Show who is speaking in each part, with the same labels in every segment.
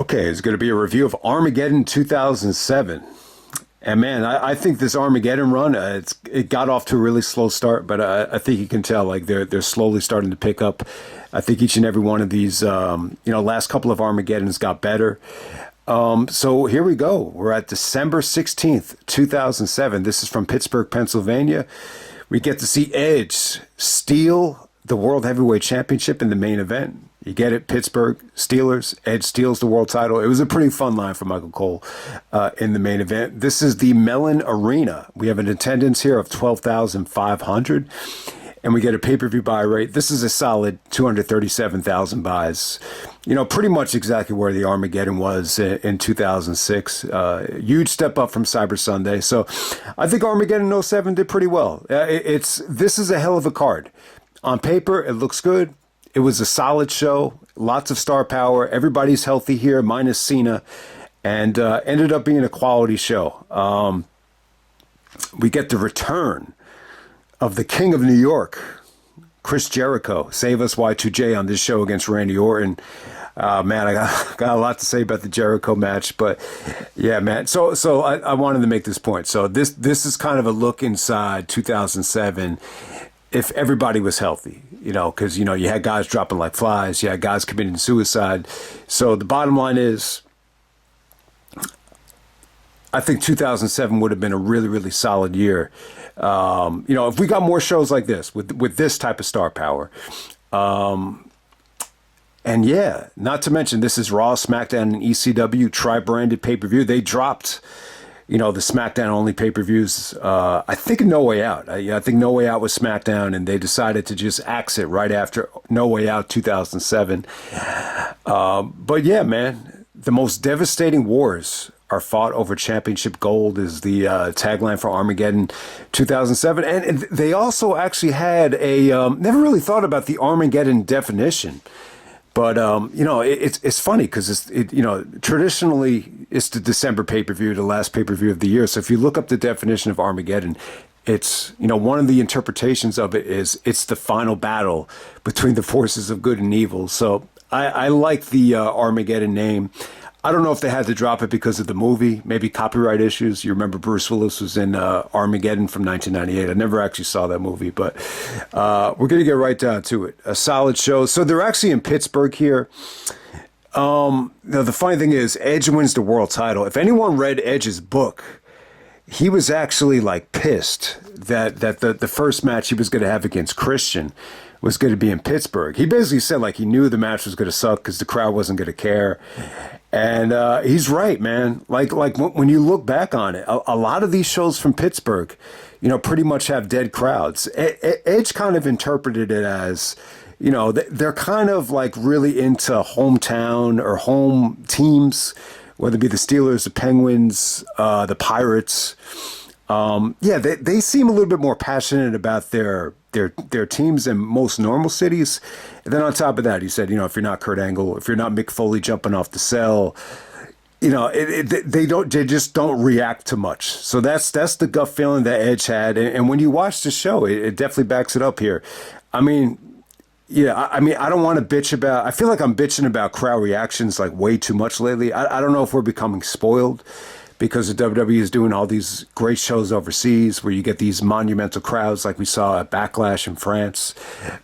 Speaker 1: Okay, it's going to be a review of Armageddon 2007. And man, I think this Armageddon run, it got off to a really slow start, but I think you can tell like they're slowly starting to pick up. I think each and every one of these, last couple of Armageddons got better. So here we go. We're at December 16th, 2007. This is from Pittsburgh, Pennsylvania. We get to see Edge steal the World Heavyweight Championship in the main event. You get it, Pittsburgh Steelers. Edge steals the world title. It was a pretty fun line for Michael Cole in the main event. This is the Mellon Arena. We have an attendance here of 12,500, and we get a pay-per-view buy rate. This is a solid 237,000 buys. You know, pretty much exactly where the Armageddon was in 2006. Huge step up from Cyber Sunday. So I think Armageddon '07 did pretty well. This is a hell of a card. On paper, it looks good. It was a solid show, lots of star power. Everybody's healthy here, minus Cena, and ended up being a quality show. We get the return of the King of New York, Chris Jericho. Save us Y2J on this show against Randy Orton. Man, I got a lot to say about the Jericho match, but yeah, man. So I wanted to make this point. So this is kind of a look inside 2007. If everybody was healthy, because, you had guys dropping like flies. You had guys committing suicide. So the bottom line is, I think 2007 would have been a really, really solid year. If we got more shows like this with this type of star power. And yeah, not to mention, this is Raw, SmackDown, and ECW tri-branded pay-per-view. They dropped the SmackDown only pay-per-views, I think No Way Out. I think No Way Out was SmackDown, and they decided to just axe it right after No Way Out 2007. But yeah, man, the most devastating wars are fought over championship gold is the tagline for Armageddon 2007. And they also actually had never really thought about the Armageddon definition. But, it's funny because traditionally it's the December pay-per-view, the last pay-per-view of the year. So if you look up the definition of Armageddon, it's, one of the interpretations of it is it's the final battle between the forces of good and evil. So I like the Armageddon name. I don't know if they had to drop it because of the movie, maybe copyright issues. You remember Bruce Willis was in Armageddon from 1998. I never actually saw that movie, but we're going to get right down to it. A solid show. So they're actually in Pittsburgh here. The funny thing is, Edge wins the world title. If anyone read Edge's book, he was actually like pissed that the first match he was going to have against Christian was going to be in Pittsburgh. He basically said like he knew the match was going to suck because the crowd wasn't going to care. And he's right, man. Like when you look back on it, a lot of these shows from Pittsburgh, pretty much have dead crowds. Edge kind of interpreted it as, they're kind of like really into hometown or home teams, whether it be the Steelers, the Penguins, the Pirates. They seem a little bit more passionate about their teams than most normal cities. And then on top of that, he said, if you're not Kurt Angle, if you're not Mick Foley jumping off the cell, they just don't react to much. So that's the gut feeling that Edge had. And when you watch the show, it definitely backs it up here. I mean, I don't want to bitch about, I feel like I'm bitching about crowd reactions like way too much lately. I don't know if we're becoming spoiled because the WWE is doing all these great shows overseas where you get these monumental crowds like we saw at Backlash in France.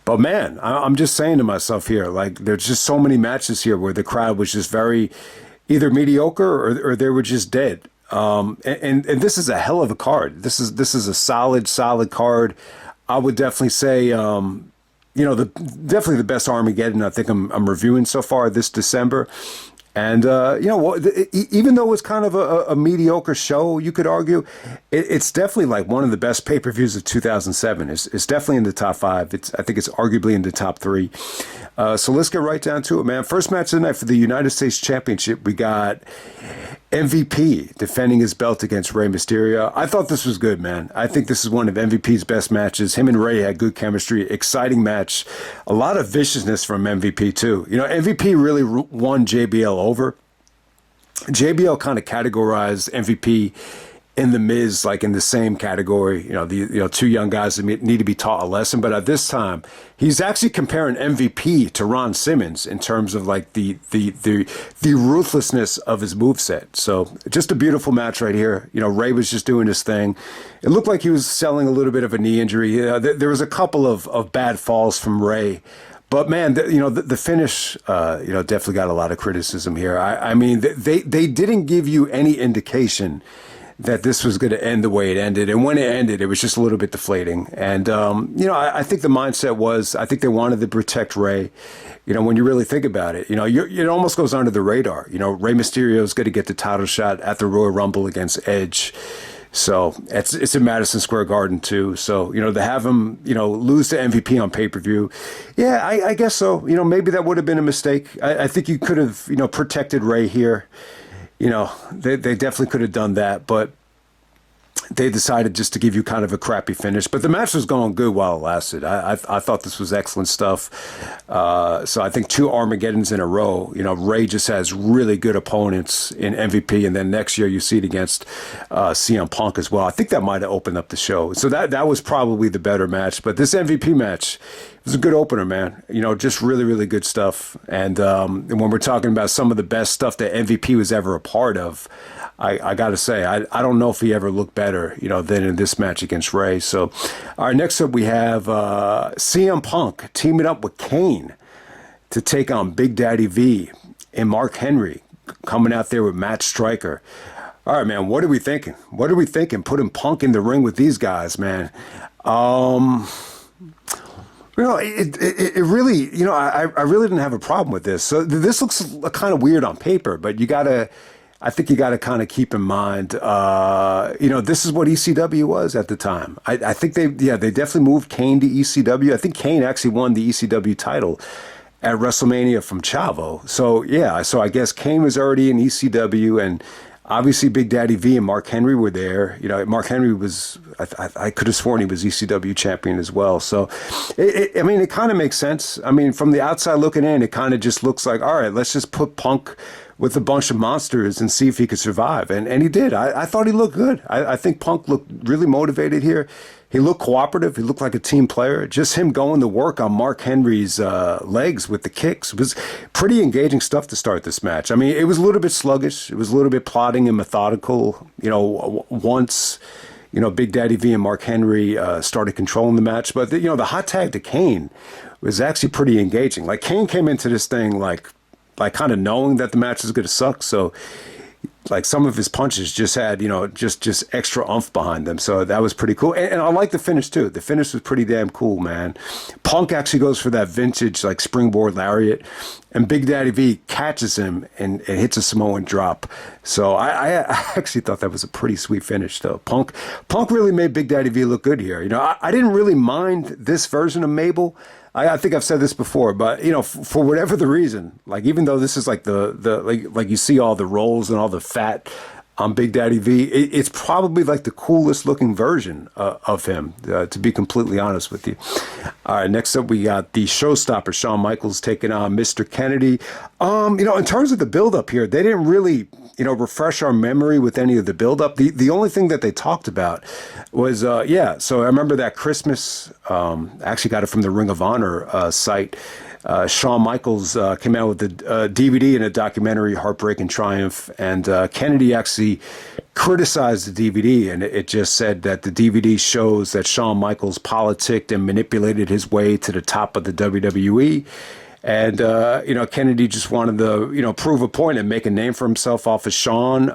Speaker 1: But man, I'm just saying to myself here, like there's just so many matches here where the crowd was just very either mediocre or they were just dead. And this is a hell of a card. This is a solid card. I would definitely say, definitely the best Armageddon I think I'm reviewing so far this December. And, even though it's kind of a mediocre show, you could argue, it's definitely like one of the best pay-per-views of 2007. It's definitely in the top 5. I think it's arguably in the top 3. So let's get right down to it, man. First match of the night for the United States Championship, we got MVP defending his belt against Rey Mysterio. I thought this was good, man. I think this is one of MVP's best matches. Him and Rey had good chemistry, exciting match. A lot of viciousness from MVP, too. MVP really won JBL over. JBL kind of categorized MVP in the Miz, like in the same category, two young guys that need to be taught a lesson. But at this time, he's actually comparing MVP to Ron Simmons in terms of like the ruthlessness of his moveset. So just a beautiful match right here. Rey was just doing his thing. It looked like he was selling a little bit of a knee injury. There was a couple of bad falls from Rey. But man, the finish, definitely got a lot of criticism here. I mean, they didn't give you any indication that this was going to end the way it ended. And when it ended, it was just a little bit deflating. And, I think the mindset was, I think they wanted to protect Rey. When you really think about it, it almost goes under the radar. Rey Mysterio is going to get the title shot at the Royal Rumble against Edge. So it's in Madison Square Garden too. So, to have him, lose to MVP on pay-per-view. Yeah, I guess so. Maybe that would have been a mistake. I think you could have, protected Rey here. They definitely could have done that, but they decided just to give you kind of a crappy finish. But the match was going good while it lasted. I thought this was excellent stuff. So I think 2 Armageddons in a row. Rey just has really good opponents in MVP, and then next year you see it against CM Punk as well. I think that might have opened up the show. So that was probably the better match. But this MVP match, it was a good opener, man. Just really, really good stuff. And when we're talking about some of the best stuff that MVP was ever a part of, I got to say, I don't know if he ever looked better, than in this match against Rey. So, all right, next up we have CM Punk teaming up with Kane to take on Big Daddy V and Mark Henry coming out there with Matt Striker. All right, man, what are we thinking? Putting Punk in the ring with these guys, man. It really, I really didn't have a problem with this. So this looks kind of weird on paper, but I think you got to kind of keep in mind, this is what ECW was at the time. I think they definitely moved Kane to ECW. I think Kane actually won the ECW title at WrestleMania from Chavo. So I guess Kane was already in ECW, and obviously Big Daddy V and Mark Henry were there. Mark Henry was, I could have sworn he was ECW champion as well. So, it kind of makes sense. I mean, from the outside looking in, it kind of just looks like, all right, let's just put Punk with a bunch of monsters and see if he could survive. And he did. I thought he looked good. I think Punk looked really motivated here. He looked cooperative. He looked like a team player. Just him going to work on Mark Henry's legs with the kicks. It was pretty engaging stuff to start this match. I mean, it was a little bit sluggish. It was a little bit plodding and methodical. Once, Big Daddy V and Mark Henry started controlling the match. But, the hot tag to Kane was actually pretty engaging. Like, Kane came into this thing like kind of knowing that the match was going to suck. So, like, some of his punches just had, just extra oomph behind them. So that was pretty cool. And I like the finish, too. The finish was pretty damn cool, man. Punk actually goes for that vintage, like, springboard lariat. And Big Daddy V catches him and hits a Samoan drop. So I actually thought that was a pretty sweet finish, though. Punk really made Big Daddy V look good here. I didn't really mind this version of Mabel. I think I've said this before, but for whatever the reason, like, even though this is like like you see all the rolls and all the fat on Big Daddy V, it's probably like the coolest looking version of him, to be completely honest with you. All right, next up we got the showstopper, Shawn Michaels taking on Mr. Kennedy. In terms of the build-up here, they didn't really, refresh our memory with any of the build-up. The only thing that they talked about was, so I remember that Christmas, actually got it from the Ring of Honor site. Shawn Michaels came out with a DVD and a documentary, Heartbreak and Triumph, and Kennedy actually criticized the DVD, and it just said that the DVD shows that Shawn Michaels politicked and manipulated his way to the top of the WWE. And, Kennedy just wanted to, prove a point and make a name for himself off of Shawn.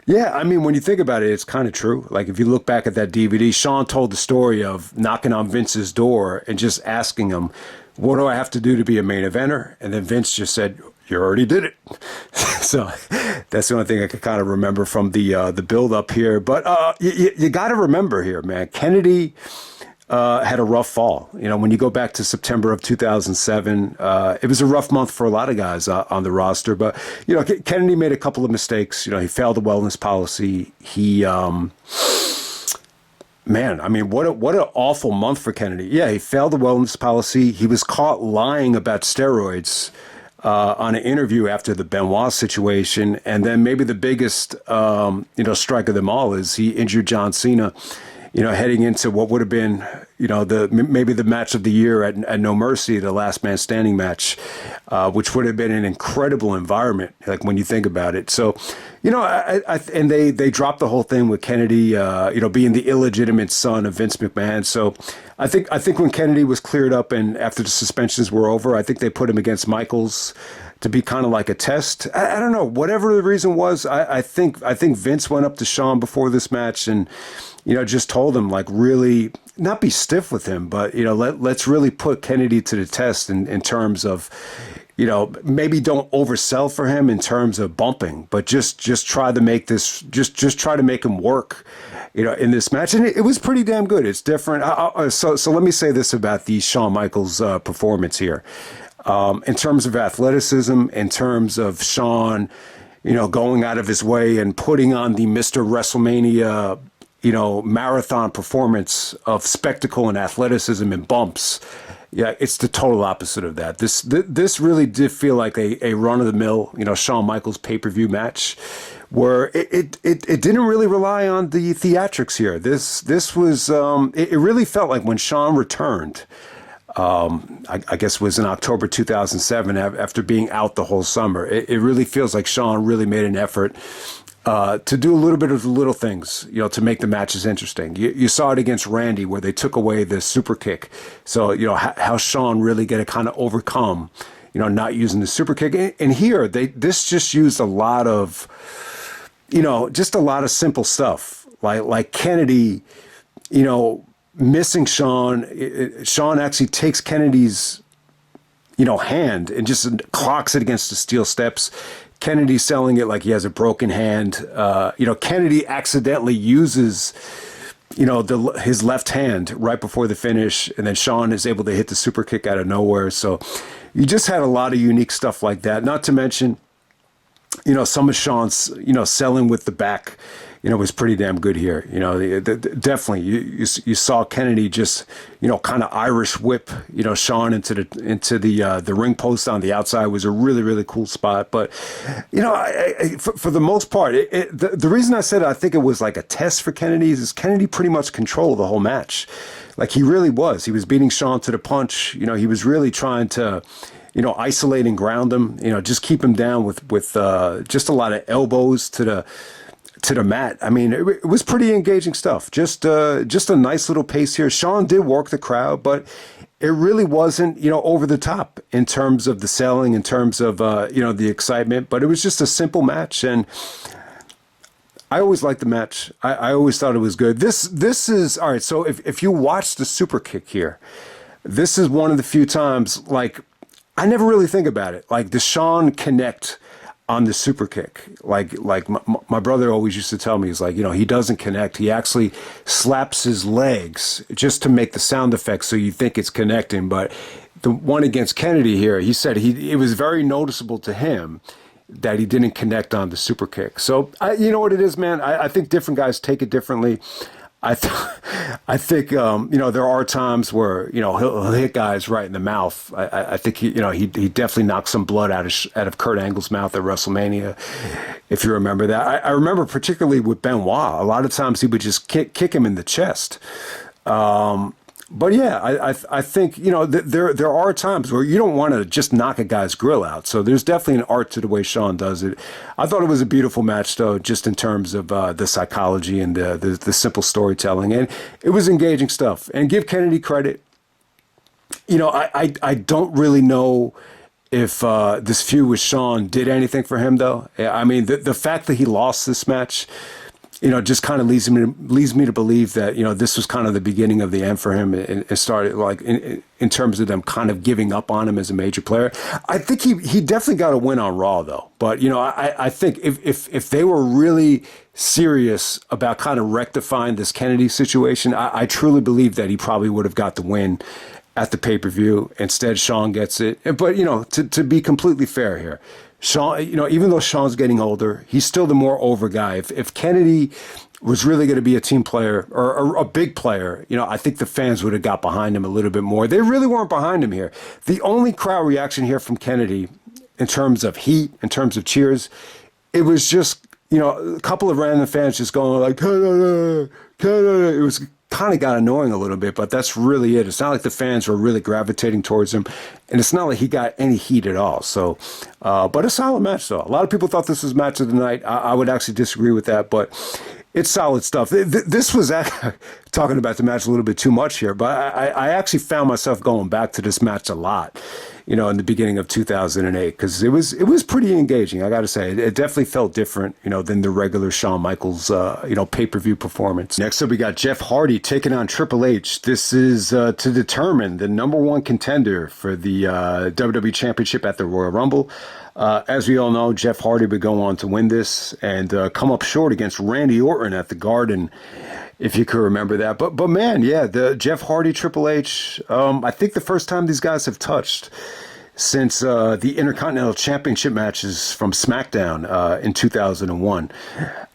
Speaker 1: Yeah, I mean, when you think about it, it's kind of true. Like, if you look back at that DVD, Shawn told the story of knocking on Vince's door and just asking him, what do I have to do to be a main eventer? And then Vince just said, you already did it. So that's the only thing I could kind of remember from the build up here. But you got to remember here, man, Kennedy had a rough fall. When you go back to September of 2007, it was a rough month for a lot of guys on the roster. But, Kennedy made a couple of mistakes. He failed the wellness policy. He, man, I mean, what an awful month for Kennedy. Yeah, he failed the wellness policy. He was caught lying about steroids on an interview after the Benoit situation. And then maybe the biggest, strike of them all is he injured John Cena, heading into what would have been, maybe the match of the year at No Mercy, the Last Man Standing match, which would have been an incredible environment, like when you think about it. So, and they dropped the whole thing with Kennedy, being the illegitimate son of Vince McMahon. So I think when Kennedy was cleared up and after the suspensions were over, I think they put him against Michaels to be kind of like a test. I don't know, whatever the reason was. I think Vince went up to Shawn before this match and, just told him, like, really not be stiff with him, but, let's really put Kennedy to the test in terms of, maybe don't oversell for him in terms of bumping, but just try to make this, just try to make him work, in this match. And it was pretty damn good. It's different. So let me say this about the Shawn Michaels performance here. In terms of athleticism, in terms of Shawn, going out of his way and putting on the Mr. WrestleMania, marathon performance of spectacle and athleticism and bumps. Yeah, it's the total opposite of that. This really did feel like a run-of-the-mill, Shawn Michaels pay-per-view match, where it didn't really rely on the theatrics here. This was it really felt like when Shawn returned. I guess it was in October 2007 after being out the whole summer. It really feels like Shawn really made an effort to do a little bit of the little things, to make the matches interesting. You saw it against Randy where they took away the super kick. So, how Shawn really get to kind of overcome, not using the super kick. And here, this just used a lot of, just a lot of simple stuff. Like Kennedy, missing Shawn. Shawn actually takes Kennedy's, hand and just clocks it against the steel steps. Kennedy selling it like he has a broken hand. Kennedy accidentally uses, his left hand right before the finish, and then Shawn is able to hit the super kick out of nowhere. So you just had a lot of unique stuff like that. Not to mention, some of Shawn's, selling with the back, was pretty damn good here. Definitely you saw Kennedy just, kind of Irish whip, Shawn into the ring post on the outside was a really, really cool spot. But, for the most part, the reason I said I think it was like a test for Kennedy is Kennedy pretty much controlled the whole match. Like he really was. He was beating Shawn to the punch. He was really trying to, isolate and ground him, just keep him down with just a lot of elbows to the mat. I mean, it was pretty engaging stuff. Just a nice little pace here. Shawn did work the crowd, but it really wasn't, over the top in terms of the selling, in terms of, the excitement. But it was just a simple match, and I always liked the match. I always thought it was good. This is all right. So if you watch the super kick here, this is one of the few times, like, I never really think about it. Like, does Shawn connect on the super kick? Like my brother always used to tell me, he's like, he doesn't connect. He actually slaps his legs just to make the sound effects so you think it's connecting. But the one against Kennedy here, he said it was very noticeable to him that he didn't connect on the super kick. So you know what it is, man? I think different guys take it differently. I think there are times where he'll hit guys right in the mouth. I think he definitely knocked some blood out of Kurt Angle's mouth at WrestleMania, if you remember that. I remember particularly with Benoit, a lot of times he would just kick him in the chest. But yeah, I think there are times where you don't want to just knock a guy's grill out. So there's definitely an art to the way Shawn does it. I thought it was a beautiful match, though, just in terms of the psychology and the simple storytelling, and it was engaging stuff. And give Kennedy credit. I don't really know if this feud with Shawn did anything for him, though. I mean, the fact that he lost this match, just kind of leads me to believe that, this was kind of the beginning of the end for him, and it started like in terms of them kind of giving up on him as a major player. I think he definitely got a win on Raw, though. But, I think if they were really serious about kind of rectifying this Kennedy situation, I truly believe that he probably would have got the win at the pay-per-view. Instead, Shawn gets it. But, to be completely fair here, Shawn, even though Shawn's getting older, he's still the more over guy. If Kennedy was really going to be a team player or a big player, I think the fans would have got behind him a little bit more. They really weren't behind him here. The only crowd reaction here from Kennedy in terms of heat, in terms of cheers. It was just, a couple of random fans just going like, Canada, Canada. It was kind of got annoying a little bit, but that's really it. It's not like the fans were really gravitating towards him, and it's not like he got any heat at all. So, but a solid match, though. A lot of people thought this was match of the night. I would actually disagree with that, but it's solid stuff. This was talking about the match a little bit too much here, but I actually found myself going back to this match a lot, in the beginning of 2008, because it was pretty engaging. I got to say, it definitely felt different, than the regular Shawn Michaels, pay-per-view performance. Next up, we got Jeff Hardy taking on Triple H. This is to determine the number one contender for the WWE Championship at the Royal Rumble. As we all know, Jeff Hardy would go on to win this and come up short against Randy Orton at the Garden, if you could remember that. But man, yeah, the Jeff Hardy Triple H, I think the first time these guys have touched since the Intercontinental Championship matches from SmackDown in 2001,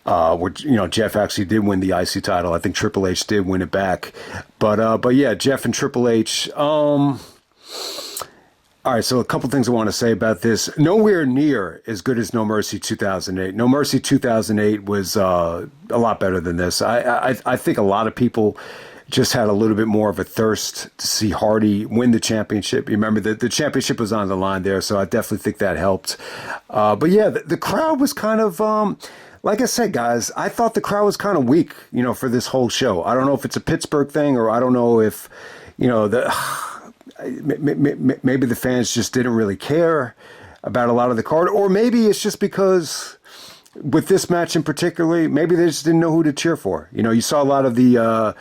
Speaker 1: where Jeff actually did win the IC title. I think Triple H did win it back, but yeah, Jeff and Triple H. All right, so a couple things I want to say about this. Nowhere near as good as No Mercy 2008. No Mercy 2008 was a lot better than this. I think a lot of people just had a little bit more of a thirst to see Hardy win the championship. You remember the championship was on the line there, so I definitely think that helped. But yeah, the crowd was kind of, like I said, guys, I thought the crowd was kind of weak, for this whole show. I don't know if it's a Pittsburgh thing, or I don't know if, maybe the fans just didn't really care about a lot of the card, or maybe it's just because with this match in particular, maybe they just didn't know who to cheer for. You saw a lot of the,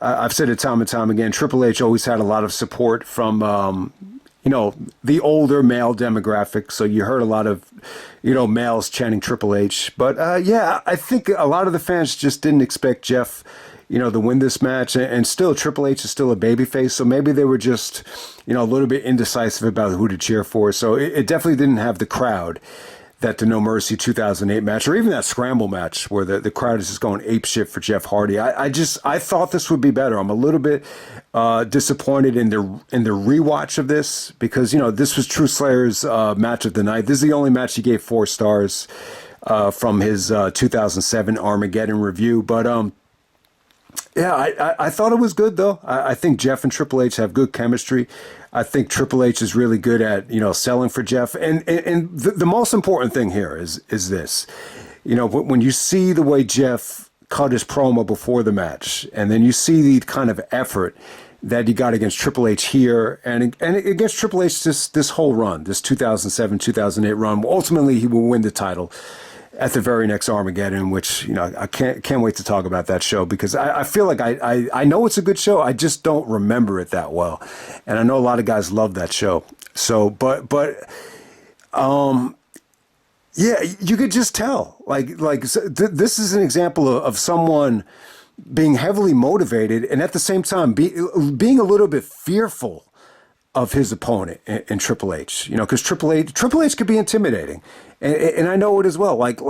Speaker 1: I've said it time and time again, Triple H always had a lot of support from, the older male demographic. So you heard a lot of, males chanting Triple H. But yeah, I think a lot of the fans just didn't expect Jeff, to win this match, and still Triple H is still a babyface, so maybe they were just, a little bit indecisive about who to cheer for. So it definitely didn't have the crowd that the No Mercy 2008 match, or even that Scramble match, where the crowd is just going apeshit for Jeff Hardy. I thought this would be better. I'm a little bit disappointed in the rewatch of this, because this was True Slayer's match of the night. This is the only match he gave 4 stars from his 2007 Armageddon review, but yeah, I thought it was good, though. I think Jeff and Triple H have good chemistry. I think Triple H is really good at, selling for Jeff. And the most important thing here is this. When you see the way Jeff cut his promo before the match, and then you see the kind of effort that he got against Triple H here and against Triple H this whole run, this 2007-2008 run, ultimately he will win the title at the very next Armageddon, which, I can't wait to talk about that show, because I feel like I know it's a good show. I just don't remember it that well. And I know a lot of guys love that show. So, but yeah, you could just tell, this is an example of someone being heavily motivated and at the same time being a little bit fearful of his opponent in Triple H, because Triple H could be intimidating, and I know it as well. Like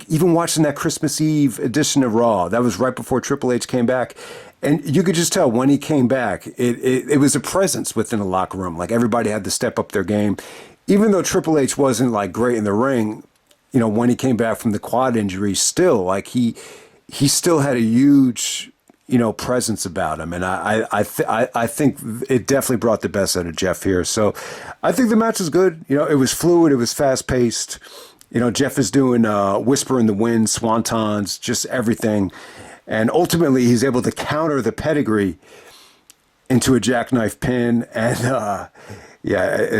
Speaker 1: even watching that Christmas Eve edition of Raw, that was right before Triple H came back, and you could just tell when he came back, it was a presence within the locker room. Like everybody had to step up their game, even though Triple H wasn't great in the ring. When he came back from the quad injury, still he still had a huge presence about him, and I think it definitely brought the best out of Jeff here. So I think the match was good. It was fluid, it was fast paced. Jeff is doing Whisper in the Wind, Swantons, just everything, and ultimately he's able to counter the pedigree into a jackknife pin, and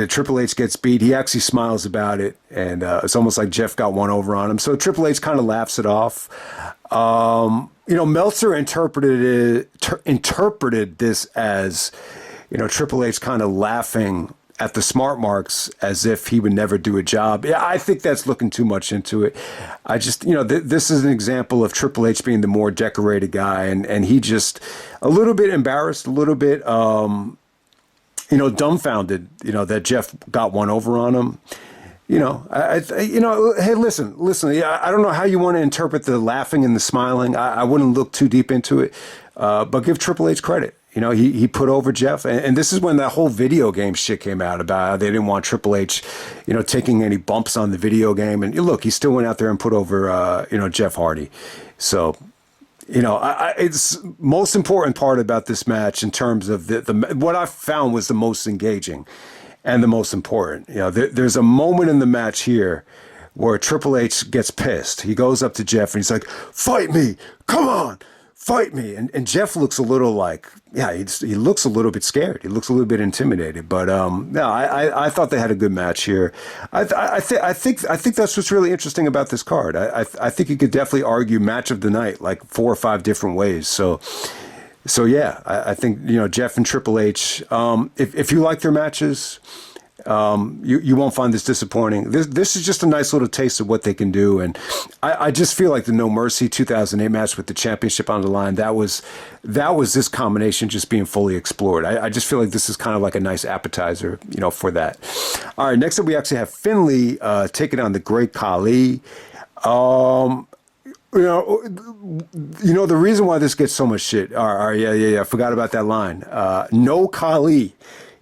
Speaker 1: Triple H gets beat. He actually smiles about it, and it's almost like Jeff got one over on him. So Triple H kind of laughs it off. Meltzer interpreted this as, Triple H kind of laughing at the smart marks as if he would never do a job. Yeah, I think that's looking too much into it. I just, this is an example of Triple H being the more decorated guy, and he just a little bit embarrassed, a little bit, dumbfounded, that Jeff got one over on him. Hey, listen. I don't know how you want to interpret the laughing and the smiling. I wouldn't look too deep into it, but give Triple H credit. You know, he put over Jeff. And this is when that whole video game shit came out about how they didn't want Triple H, you know, taking any bumps on the video game. And look, he still went out there and put over, you know, Jeff Hardy. So, you know, it's most important part about this match in terms of what I found was the most engaging and the most important. You know, there's a moment in the match here where Triple H gets pissed. He goes up to Jeff and he's like, "Fight me, come on, fight me." And Jeff looks a little like, yeah, he looks a little bit scared. He looks a little bit intimidated. But no, I thought they had a good match here. I think that's what's really interesting about this card. I think you could definitely argue match of the night like 4 or 5 different ways. So yeah, I think, you know, Jeff and Triple H. If you like their matches, you won't find this disappointing. This is just a nice little taste of what they can do, and I just feel like the No Mercy 2008 match with the championship on the line, that was this combination just being fully explored. I just feel like this is kind of like a nice appetizer, you know, for that. All right, next up we actually have Finlay taking on the Great Khali. You know, the reason why this gets so much shit. Yeah. I forgot about that line. No Khali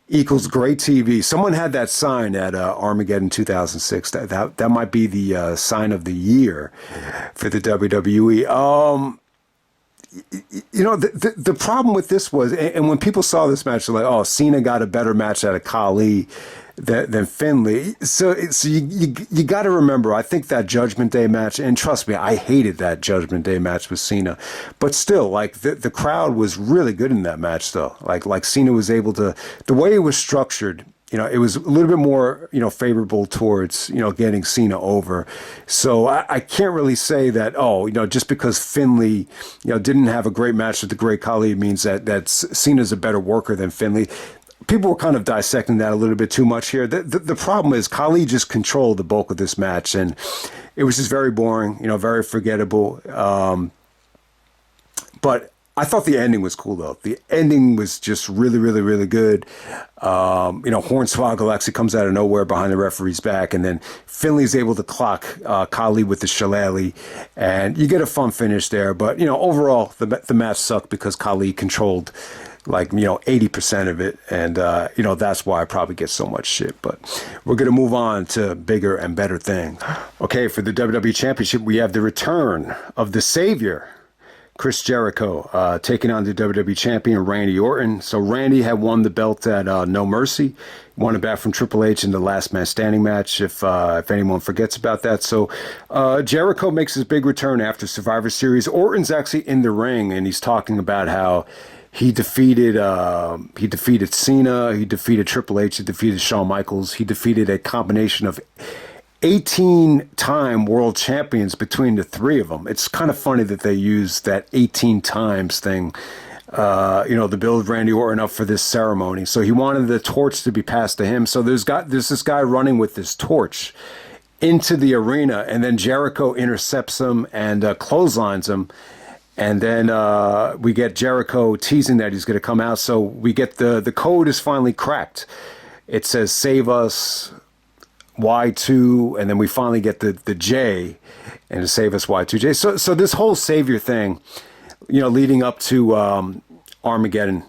Speaker 1: equals great TV. Someone had that sign at Armageddon 2006. That might be the sign of the year for the WWE. You know, the problem with this was, and when people saw this match, they're like, "Oh, Cena got a better match out of Khali than Finlay." So you got to remember, I think that Judgment Day match, and trust me, I hated that Judgment Day match with Cena, but still, like the crowd was really good in that match, though. Like Cena was able to, the way it was structured, you know, it was a little bit more, you know, favorable towards, you know, getting Cena over. So I can't really say that, oh, you know, just because Finlay, you know, didn't have a great match with the Great Khali means that Cena's a better worker than Finlay. People were kind of dissecting that a little bit too much here. The problem is Khali just controlled the bulk of this match, and it was just very boring, you know, very forgettable. But I thought the ending was cool, though. The ending was just really, really, really good. You know, Hornswoggle actually comes out of nowhere behind the referee's back, and then Finlay's able to clock Khali with the shillelagh, and you get a fun finish there. But, you know, overall, the match sucked because Khali controlled, like, you know, 80% of it. And, you know, that's why I probably get so much shit. But we're going to move on to bigger and better things. Okay, for the WWE Championship, we have the return of the Savior, Chris Jericho, taking on the WWE Champion, Randy Orton. So Randy had won the belt at No Mercy, won it back from Triple H in the Last Man Standing match, if anyone forgets about that. So Jericho makes his big return after Survivor Series. Orton's actually in the ring, and he's talking about how he defeated Cena, he defeated Triple H, he defeated Shawn Michaels, he defeated a combination of 18-time world champions between the three of them. It's kind of funny that they use that 18 times thing, you know, to build Randy Orton up for this ceremony. So he wanted the torch to be passed to him. So there's this guy running with this torch into the arena, and then Jericho intercepts him and clotheslines him. And then we get Jericho teasing that he's going to come out. So we get the code is finally cracked. It says "Save Us Y2," and then we finally get the J, and to "Save Us Y2J." So this whole Savior thing, you know, leading up to Armageddon,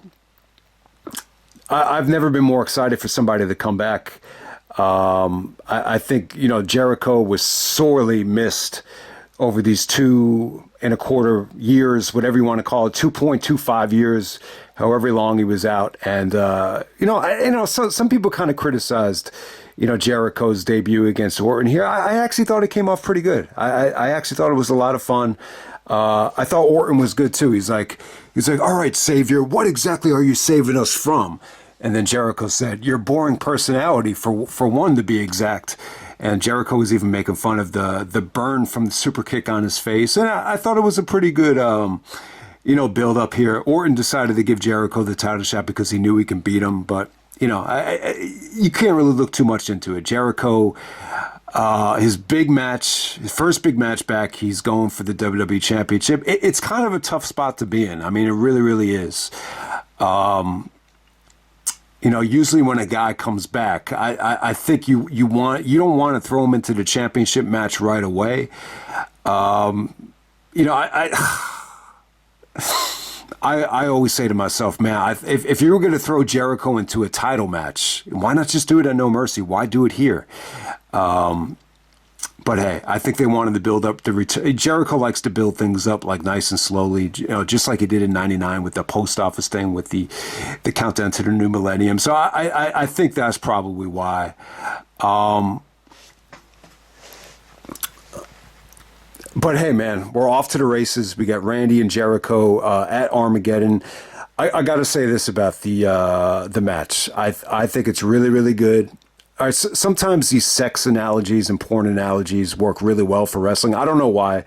Speaker 1: I've never been more excited for somebody to come back. I think, you know, Jericho was sorely missed over these 2.25 years, whatever you want to call it, 2.25 years, however long he was out. And, so some people kind of criticized, you know, Jericho's debut against Orton here. I actually thought it came off pretty good. I actually thought it was a lot of fun. I thought Orton was good too. He's like, "All right, Savior, what exactly are you saving us from?" And then Jericho said, "Your boring personality, for one, to be exact." And Jericho was even making fun of the burn from the super kick on his face. And I thought it was a pretty good, build up here. Orton decided to give Jericho the title shot because he knew he can beat him. But, you know, you can't really look too much into it. Jericho, his first big match back, he's going for the WWE Championship. It's kind of a tough spot to be in. I mean, it really, really is. You know, usually when a guy comes back, I think you don't want to throw him into the championship match right away. I I always say to myself, man, if you were going to throw Jericho into a title match, why not just do it at No Mercy? Why do it here? But hey, I think they wanted to build up the return. Jericho likes to build things up like nice and slowly, just like he did in '99 with the post office thing with the countdown to the new millennium. So I think that's probably why. But hey, man, we're off to the races. We got Randy and Jericho at Armageddon. I got to say this about the match. I think it's really, really good. All right, sometimes these sex analogies and porn analogies work really well for wrestling. I don't know why.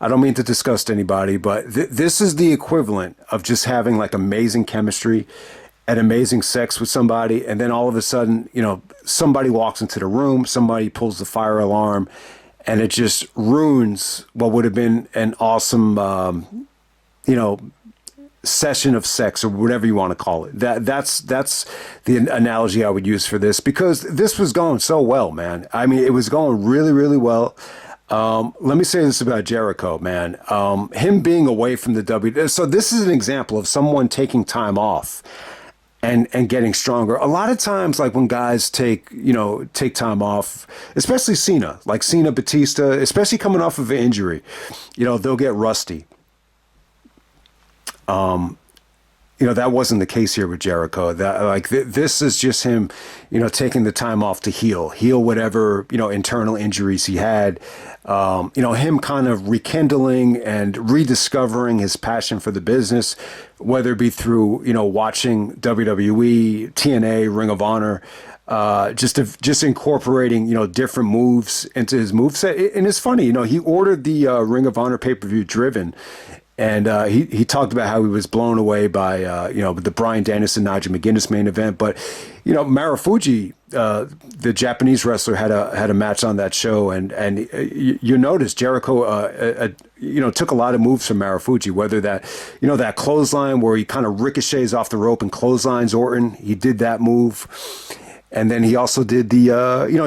Speaker 1: I don't mean to disgust anybody, but this is the equivalent of just having like amazing chemistry and amazing sex with somebody, and then all of a sudden, somebody walks into the room, somebody pulls the fire alarm, and it just ruins what would have been an awesome, session of sex or whatever you want to call it. That's the analogy I would use for this, because this was going so well, man. I mean, it was going really, really well. Let me say this about Jericho, man. Him being away from the W. So this is an example of someone taking time off and getting stronger. A lot of times, like when guys take time off, especially Cena, Batista, especially coming off of an injury, they'll get rusty. That wasn't the case here with Jericho. This is just him, taking the time off to heal whatever, internal injuries he had. Him kind of rekindling and rediscovering his passion for the business, whether it be through, watching WWE, TNA, Ring of Honor, just incorporating, different moves into his moveset. And it's funny, he ordered the Ring of Honor pay-per-view Driven. And he talked about how he was blown away by the Bryan Danielson Nigel McGuinness main event, but Marufuji, the Japanese wrestler, had a match on that show, and you notice Jericho took a lot of moves from Marufuji, whether that clothesline where he kind of ricochets off the rope and clotheslines Orton, he did that move. And then he also did he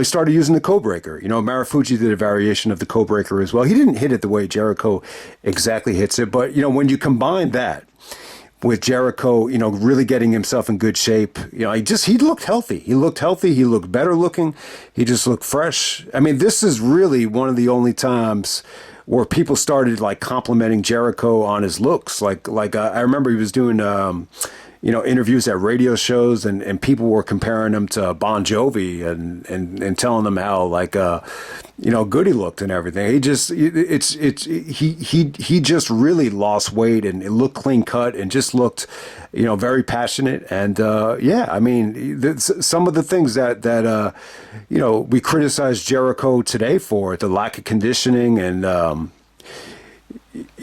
Speaker 1: started using the Codebreaker. Marufuji did a variation of the Codebreaker as well. He didn't hit it the way Jericho exactly hits it, but, when you combine that with Jericho, really getting himself in good shape, he looked healthy. He looked healthy. He looked better looking. He just looked fresh. I mean, this is really one of the only times where people started complimenting Jericho on his looks. I remember he was doing, interviews at radio shows, and people were comparing him to Bon Jovi and telling them how good he looked and everything. He just really lost weight, and it looked clean cut and just looked, very passionate. And I mean, some of the things that we criticize Jericho today for, the lack of conditioning and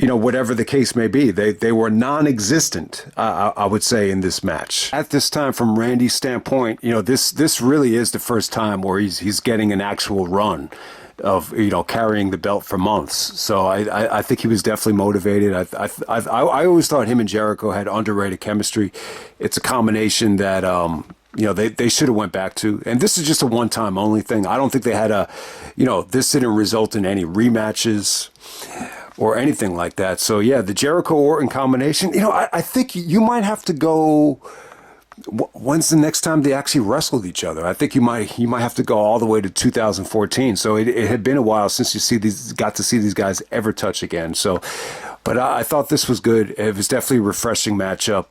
Speaker 1: whatever the case may be, they were non-existent, I would say, in this match. At this time, from Randy's standpoint, this really is the first time where he's getting an actual run of carrying the belt for months. So I think he was definitely motivated. I always thought him and Jericho had underrated chemistry. It's a combination that they should have went back to. And this is just a one-time only thing. I don't think they had this didn't result in any rematches or anything like that. So yeah, the Jericho-Orton combination, I think you might have to go, when's the next time they actually wrestled each other? I think you might have to go all the way to 2014. So it had been a while since got to see these guys ever touch again. So, but I thought this was good. It was definitely a refreshing matchup.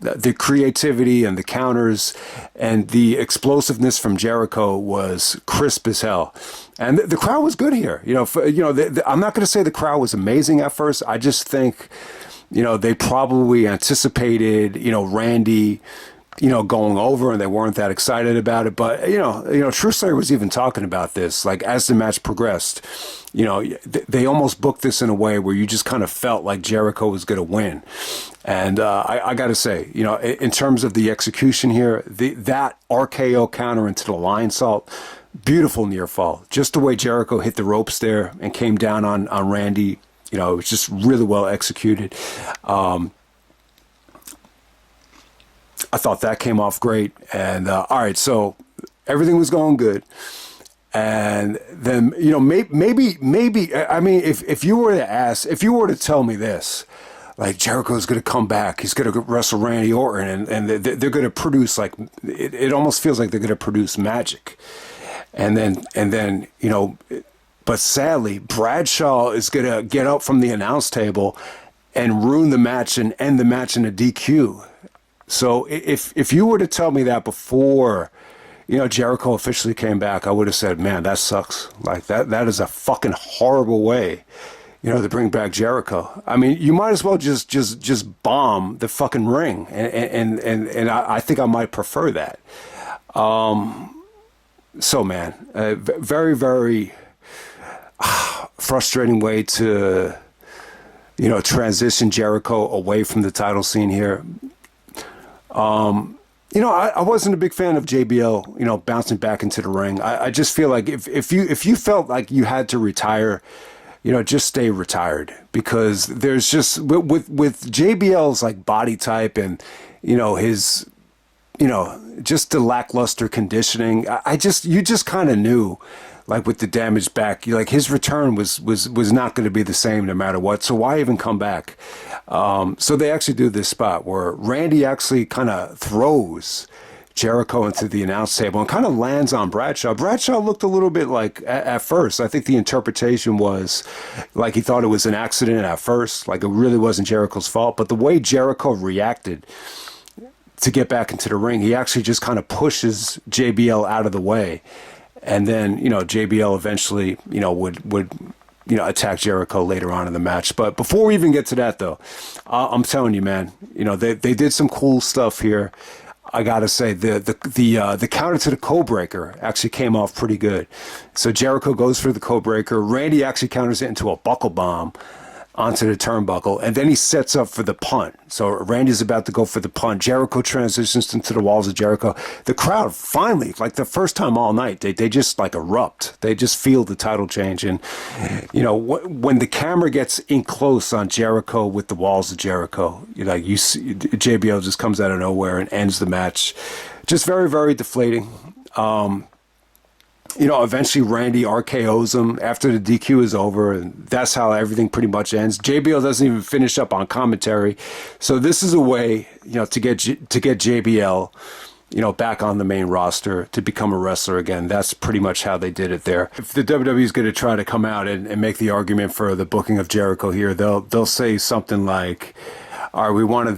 Speaker 1: The creativity and the counters and the explosiveness from Jericho was crisp as hell. And the crowd was good here. I'm not going to say the crowd was amazing at first. I just think, they probably anticipated, Randy, going over, and they weren't that excited about it. But, True Slayer was even talking about this, as the match progressed, they almost booked this in a way where you just kind of felt like Jericho was going to win. And I got to say, in terms of the execution here, that RKO counter into the lion salt, beautiful near fall. Just the way Jericho hit the ropes there and came down on Randy, it was just really well executed. I thought that came off great. And all right, so everything was going good. And then, maybe, I mean, if you were to tell me this, like Jericho's going to come back. He's going to wrestle Randy Orton, and they're going to produce like it almost feels like they're going to produce magic, and then but sadly Bradshaw is going to get up from the announce table and ruin the match and end the match in a DQ. So if you were to tell me that before, Jericho officially came back, I would have said, man, that sucks. Like that is a fucking horrible way, to bring back Jericho. I mean, you might as well just bomb the fucking ring, and I think I might prefer that. So man, a very, very frustrating way to, transition Jericho away from the title scene here. I wasn't a big fan of JBL, bouncing back into the ring. I just feel like if you felt like you had to retire, just stay retired, because there's just with JBL's like body type and his just the lackluster conditioning. You just kind of knew, like with the damaged back, like his return was not going to be the same no matter what. So why even come back? So they actually do this spot where Randy actually kind of throws Jericho into the announce table and kind of lands on Bradshaw. Bradshaw looked a little bit like, at first, I think the interpretation was like he thought it was an accident at first, like it really wasn't Jericho's fault. But the way Jericho reacted to get back into the ring, he actually just kind of pushes JBL out of the way. And then, JBL eventually, would attack Jericho later on in the match. But before we even get to that, though, I'm telling you, man, they did some cool stuff here. I gotta say, the counter to the code breaker actually came off pretty good. So Jericho goes for the code breaker. Randy actually counters it into a buckle bomb onto the turnbuckle, and then he sets up for the punt. So Randy's about to go for the punt. Jericho transitions into the walls of Jericho. The crowd finally, like the first time all night, they just like erupt. They just feel the title change. And, when the camera gets in close on Jericho with the walls of Jericho, you see JBL just comes out of nowhere and ends the match. Just very, very deflating. Eventually Randy RKO's him after the DQ is over, and that's how everything pretty much ends. JBL doesn't even finish up on commentary. So this is a way, to get JBL, back on the main roster to become a wrestler again. That's pretty much how they did it there. If the WWE is going to try to come out and make the argument for the booking of Jericho here, they'll say something like, all right, we wanted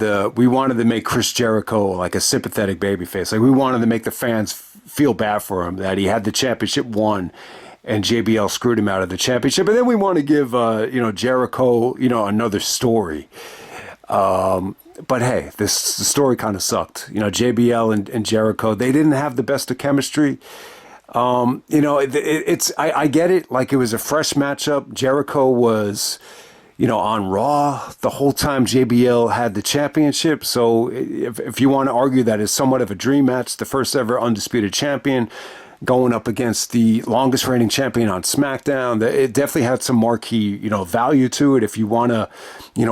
Speaker 1: to make Chris Jericho like a sympathetic babyface. Like we wanted to make the fans feel bad for him that he had the championship won and JBL screwed him out of the championship. And then we want to give Jericho another story. But hey, the story kind of sucked. JBL and Jericho, they didn't have the best of chemistry. I get it. Like it was a fresh matchup. Jericho was on Raw the whole time JBL had the championship. So if you want to argue that it's somewhat of a dream match, the first ever undisputed champion going up against the longest reigning champion on SmackDown, it definitely had some marquee, value to it if you want to,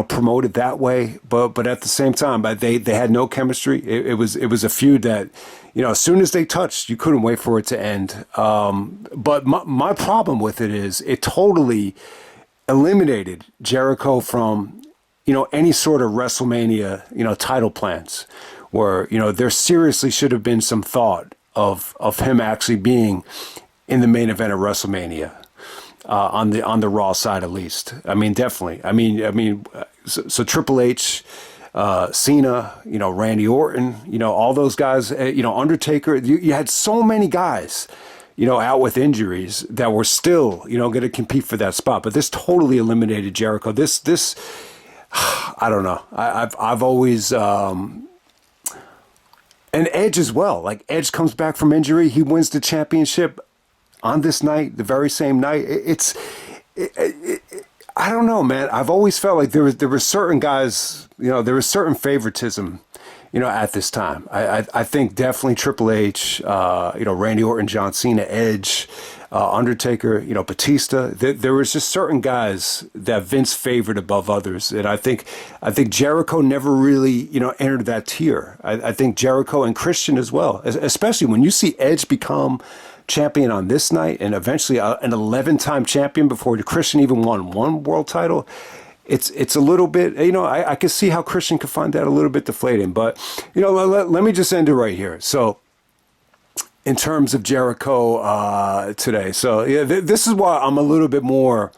Speaker 1: promote it that way. But at the same time, they had no chemistry. It was a feud that, as soon as they touched, you couldn't wait for it to end. But my problem with it is it totally eliminated Jericho from, any sort of WrestleMania, title plans where, there seriously should have been some thought of him actually being in the main event of WrestleMania, on the Raw side, at least. I mean, definitely. I mean, so Triple H, Cena, Randy Orton, all those guys, Undertaker, you had so many guys, out with injuries that were still, going to compete for that spot. But this totally eliminated Jericho. This, I don't know. I've always, and Edge as well. Like Edge comes back from injury. He wins the championship on this night, the very same night. I don't know, man. I've always felt like there were certain guys, there was certain favoritism, at this time. I think definitely Triple H, Randy Orton, John Cena, Edge, Undertaker, Batista. There was just certain guys that Vince favored above others. And I think Jericho never really, entered that tier. I think Jericho and Christian as well, especially when you see Edge become champion on this night and eventually an 11-time champion before Christian even won one world title. it's a little bit, I can see how Christian could find that a little bit deflating. But, let me just end it right here. So, in terms of Jericho today, so yeah, this is why I'm a little bit more,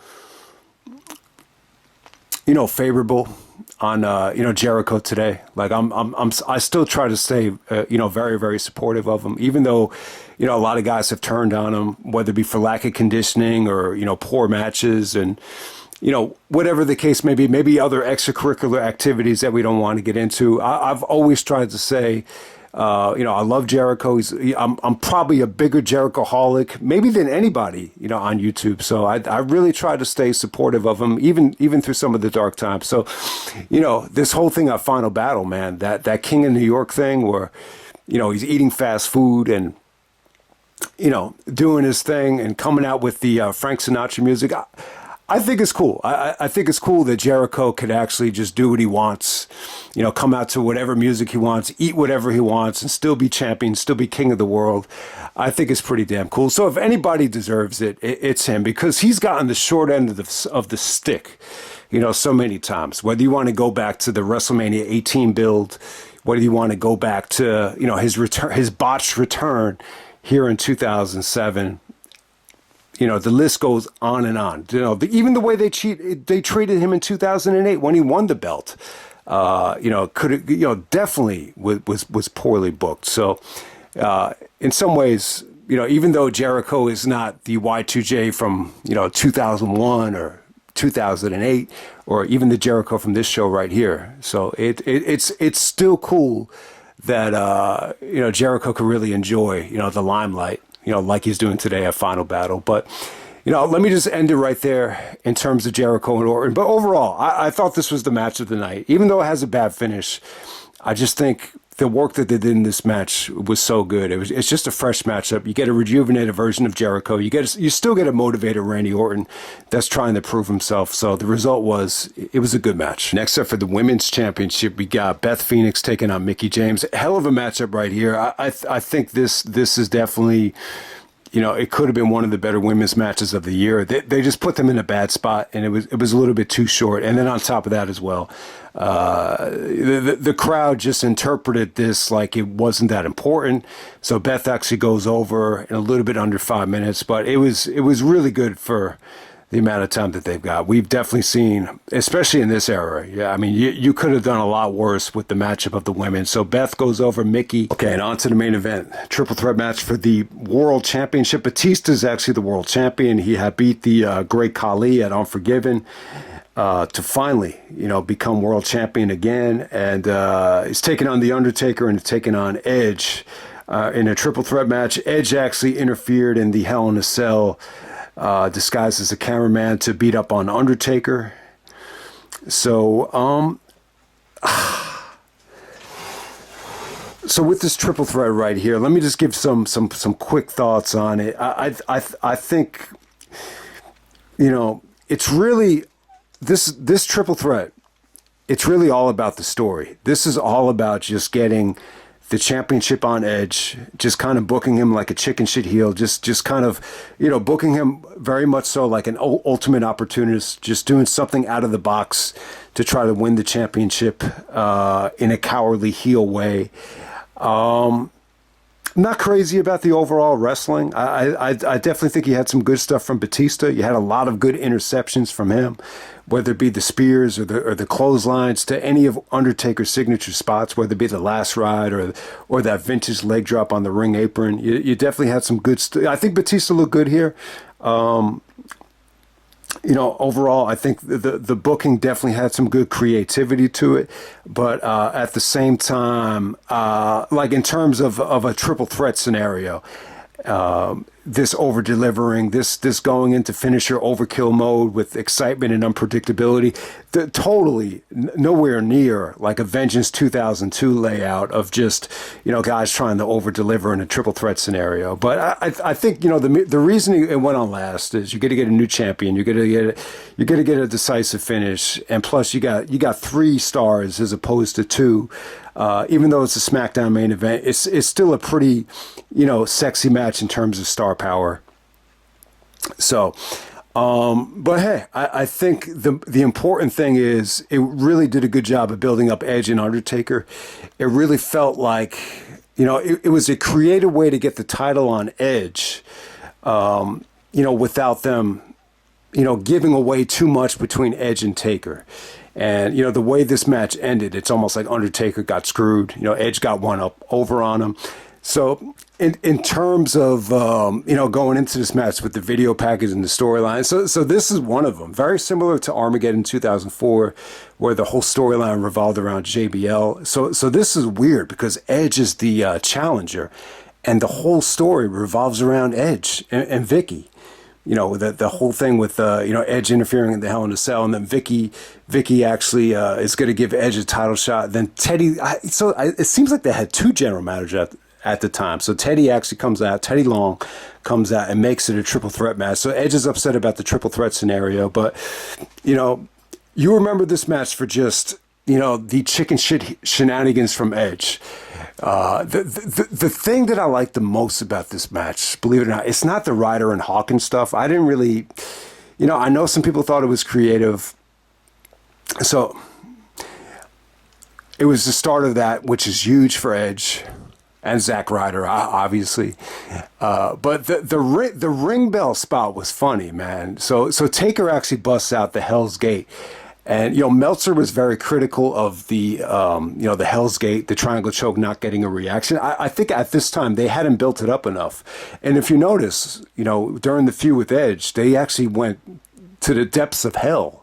Speaker 1: favorable on Jericho today. Like I still try to stay very, very supportive of him, even though a lot of guys have turned on him, whether it be for lack of conditioning or poor matches and whatever the case may be, maybe other extracurricular activities that we don't want to get into. I've always tried to say, I love Jericho. I'm probably a bigger Jericho-holic maybe than anybody, on YouTube. So I really try to stay supportive of him, even through some of the dark times. So, this whole thing at Final Battle, man, that King of New York thing where, he's eating fast food and, doing his thing and coming out with the Frank Sinatra music. I think it's cool. I think it's cool that Jericho could actually just do what he wants, come out to whatever music he wants, eat whatever he wants, and still be champion, still be king of the world. I think it's pretty damn cool. So if anybody deserves it, it's him, because he's gotten the short end of the stick, so many times. Whether you want to go back to the WrestleMania 18 build, whether you want to go back to his botched return here in 2007. The list goes on and on. Even the way they treated him in 2008 when he won the belt, definitely was poorly booked. So, in some ways, even though Jericho is not the Y2J from 2001 or 2008, or even the Jericho from this show right here, so it's still cool that Jericho could really enjoy the limelight. Like he's doing today at Final Battle. But, let me just end it right there in terms of Jericho and Orton. But overall, I thought this was the match of the night. Even though it has a bad finish, I just think the work that they did in this match was so good. It's just a fresh matchup. You get a rejuvenated version of Jericho. You still get a motivated Randy Orton that's trying to prove himself. So the result was, it was a good match. Next up for the Women's Championship, we got Beth Phoenix taking on Mickie James. Hell of a matchup right here. I think this is definitely, it could have been one of the better women's matches of the year. They just put them in a bad spot, and it was a little bit too short. And then on top of that as well, the crowd just interpreted this like it wasn't that important. So Beth actually goes over in a little bit under 5 minutes, but it was really good for the amount of time that they've got. We've definitely seen, especially in this era. Yeah, I mean, you could have done a lot worse with the matchup of the women. So Beth goes over Mickie. Okay, and on to the main event. Triple threat match for the World Championship. Batista is actually the world champion. He had beat the great Khali at Unforgiven to finally, become world champion again. And he's taking on the Undertaker and taking on Edge in a triple threat match. Edge actually interfered in the Hell in a Cell disguised as a cameraman to beat up on Undertaker. So, so with this triple threat right here, let me just give some quick thoughts on it. I think, it's really this triple threat. It's really all about the story. This is all about just getting the championship on Edge, just kind of booking him like a chicken shit heel, just kind of, booking him very much so like an ultimate opportunist, just doing something out of the box to try to win the championship in a cowardly heel way. I'm not crazy about the overall wrestling. I definitely think he had some good stuff from Batista. You had a lot of good interceptions from him, whether it be the spears or the clotheslines to any of Undertaker's signature spots, whether it be the last ride or that vintage leg drop on the ring apron. You definitely had some good stuff. I think Batista looked good here. Overall, I think the booking definitely had some good creativity to it, but at the same time, like in terms of a triple threat scenario, this over delivering, this going into finisher overkill mode with excitement and unpredictability, totally nowhere near like a Vengeance 2002 layout of just guys trying to over deliver in a triple threat scenario. But I think the reason it went on last is you got to get a new champion, you got to get a decisive finish, and plus you got 3 stars as opposed to 2. Even though it's a SmackDown main event, it's still a pretty, sexy match in terms of star power. So, But hey, I think the important thing is it really did a good job of building up Edge and Undertaker. It really felt like, it was a creative way to get the title on Edge, without them, giving away too much between Edge and Taker. And, the way this match ended, it's almost like Undertaker got screwed. Edge got one up over on him. So in terms of, going into this match with the video package and the storyline, so this is one of them. Very similar to Armageddon 2004, where the whole storyline revolved around JBL. So this is weird because Edge is the challenger, and the whole story revolves around Edge and Vicky. The whole thing with, Edge interfering in the Hell in a Cell, and then Vicky actually is going to give Edge a title shot. Then Teddy, it seems like they had two general managers at the time. So Teddy actually comes out, Teddy Long comes out and makes it a triple threat match. So Edge is upset about the triple threat scenario, but, you remember this match for just, the chicken shit shenanigans from Edge. The thing that I like the most about this match, believe it or not, it's not the Ryder and Hawkins stuff. I didn't really, I know some people thought it was creative. So it was the start of that, which is huge for Edge and Zack Ryder, obviously. But the ring bell spot was funny, man. So Taker actually busts out the Hell's Gate. And, Meltzer was very critical of the, the Hell's Gate, the triangle choke not getting a reaction. I think at this time they hadn't built it up enough. And if you notice, during the feud with Edge, they actually went to the depths of hell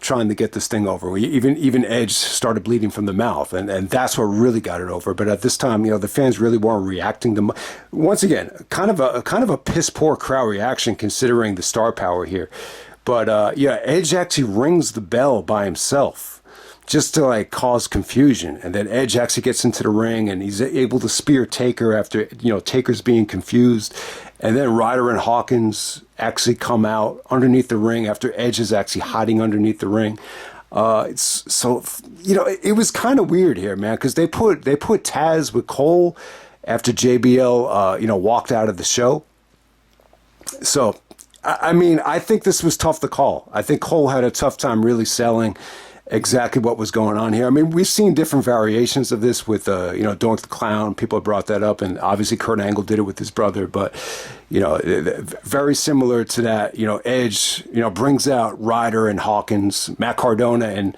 Speaker 1: trying to get this thing over. Even Edge started bleeding from the mouth, and that's what really got it over. But at this time, the fans really weren't reacting to. Once again, kind of a piss poor crowd reaction considering the star power here. But Edge actually rings the bell by himself just to cause confusion, and then Edge actually gets into the ring and he's able to spear Taker after Taker's being confused, and then Ryder and Hawkins actually come out underneath the ring after Edge is actually hiding underneath the ring. It was kind of weird here, man, because they put Taz with Cole after JBL walked out of the show. So I think this was tough to call. I think Cole had a tough time really selling exactly what was going on here. I mean, we've seen different variations of this with, Doink the Clown. People have brought that up, and obviously Kurt Angle did it with his brother. But, very similar to that, Edge, brings out Ryder and Hawkins, Matt Cardona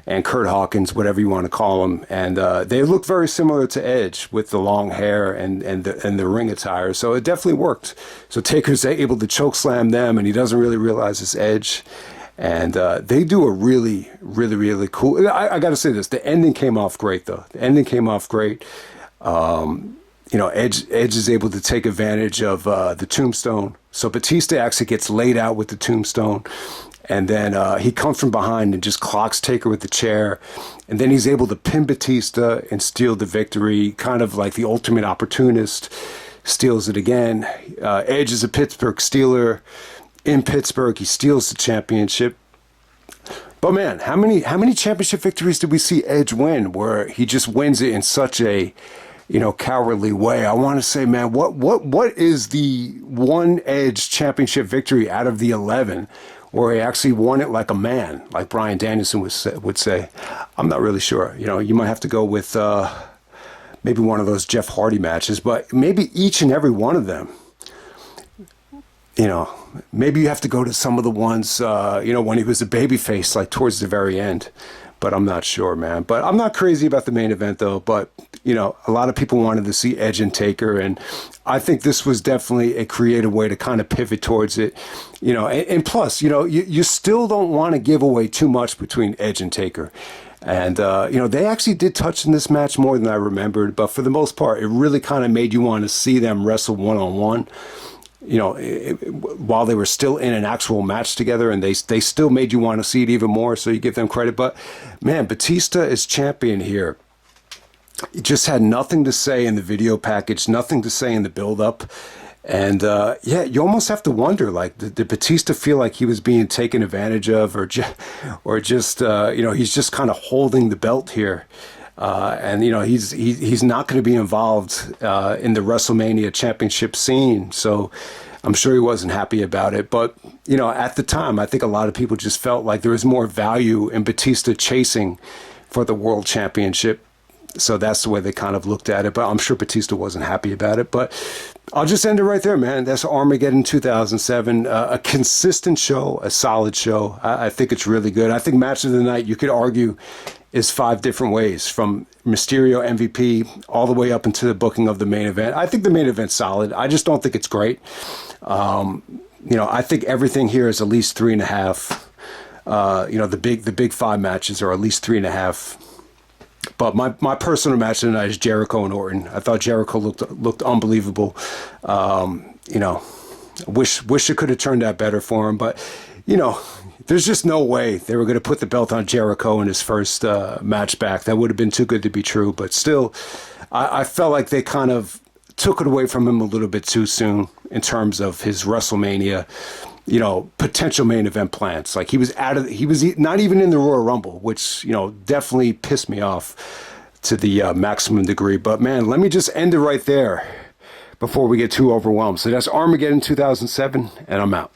Speaker 1: and Kurt Hawkins, whatever you want to call them, and they look very similar to Edge with the long hair and the ring attire. So it definitely worked. So Taker's able to choke slam them, and he doesn't really realize it's Edge. And they do a really, really, really cool. I got to say this: the ending came off great, though. The ending came off great. Edge is able to take advantage of the tombstone. So Batista actually gets laid out with the tombstone. And then he comes from behind and just clocks Taker with the chair. And then he's able to pin Batista and steal the victory, kind of like the ultimate opportunist, steals it again. Edge is a Pittsburgh Steeler. In Pittsburgh, he steals the championship. But man, how many championship victories did we see Edge win where he just wins it in such a, cowardly way? I want to say, man, what is the one Edge championship victory out of the 11 where he actually won it like a man, like Bryan Danielson would say? I'm not really sure. You might have to go with maybe one of those Jeff Hardy matches, but maybe each and every one of them. Maybe you have to go to some of the ones, when he was a babyface, like towards the very end. But I'm not sure, man. But I'm not crazy about the main event, though. But, a lot of people wanted to see Edge and Taker. And I think this was definitely a creative way to kind of pivot towards it. And plus, you still don't want to give away too much between Edge and Taker. And, they actually did touch in this match more than I remembered. But for the most part, it really kind of made you want to see them wrestle one-on-one. While they were still in an actual match together, and they still made you want to see it even more, so you give them credit. But man, Batista is champion here. He just had nothing to say in the video package, nothing to say in the build-up. And you almost have to wonder, did Batista feel like he was being taken advantage of, or just he's just kind of holding the belt here. And he's not going to be involved in the WrestleMania championship scene. So I'm sure he wasn't happy about it. But, you know, at the time, I think a lot of people just felt like there was more value in Batista chasing for the world championship. So that's the way they kind of looked at it. But I'm sure Batista wasn't happy about it. But I'll just end it right there, man. That's Armageddon 2007. A consistent show, a solid show. I think it's really good. I think Match of the Night, you could argue, is 5 different ways, from Mysterio MVP all the way up into the booking of the main event. I think the main event's solid. I just don't think it's great. You know, I think everything here is at least 3.5. You know, the big 5 matches are at least 3.5. But my personal match tonight is Jericho and Orton. I thought Jericho looked unbelievable. You know, wish it could have turned out better for him. But, you know, there's just no way they were going to put the belt on Jericho in his first match back. That would have been too good to be true. But still, I felt like they kind of took it away from him a little bit too soon in terms of his WrestleMania, you know, potential main event plans. Like he was not even in the Royal Rumble, which, you know, definitely pissed me off to the maximum degree. But man, let me just end it right there before we get too overwhelmed. So that's Armageddon 2007, and I'm out.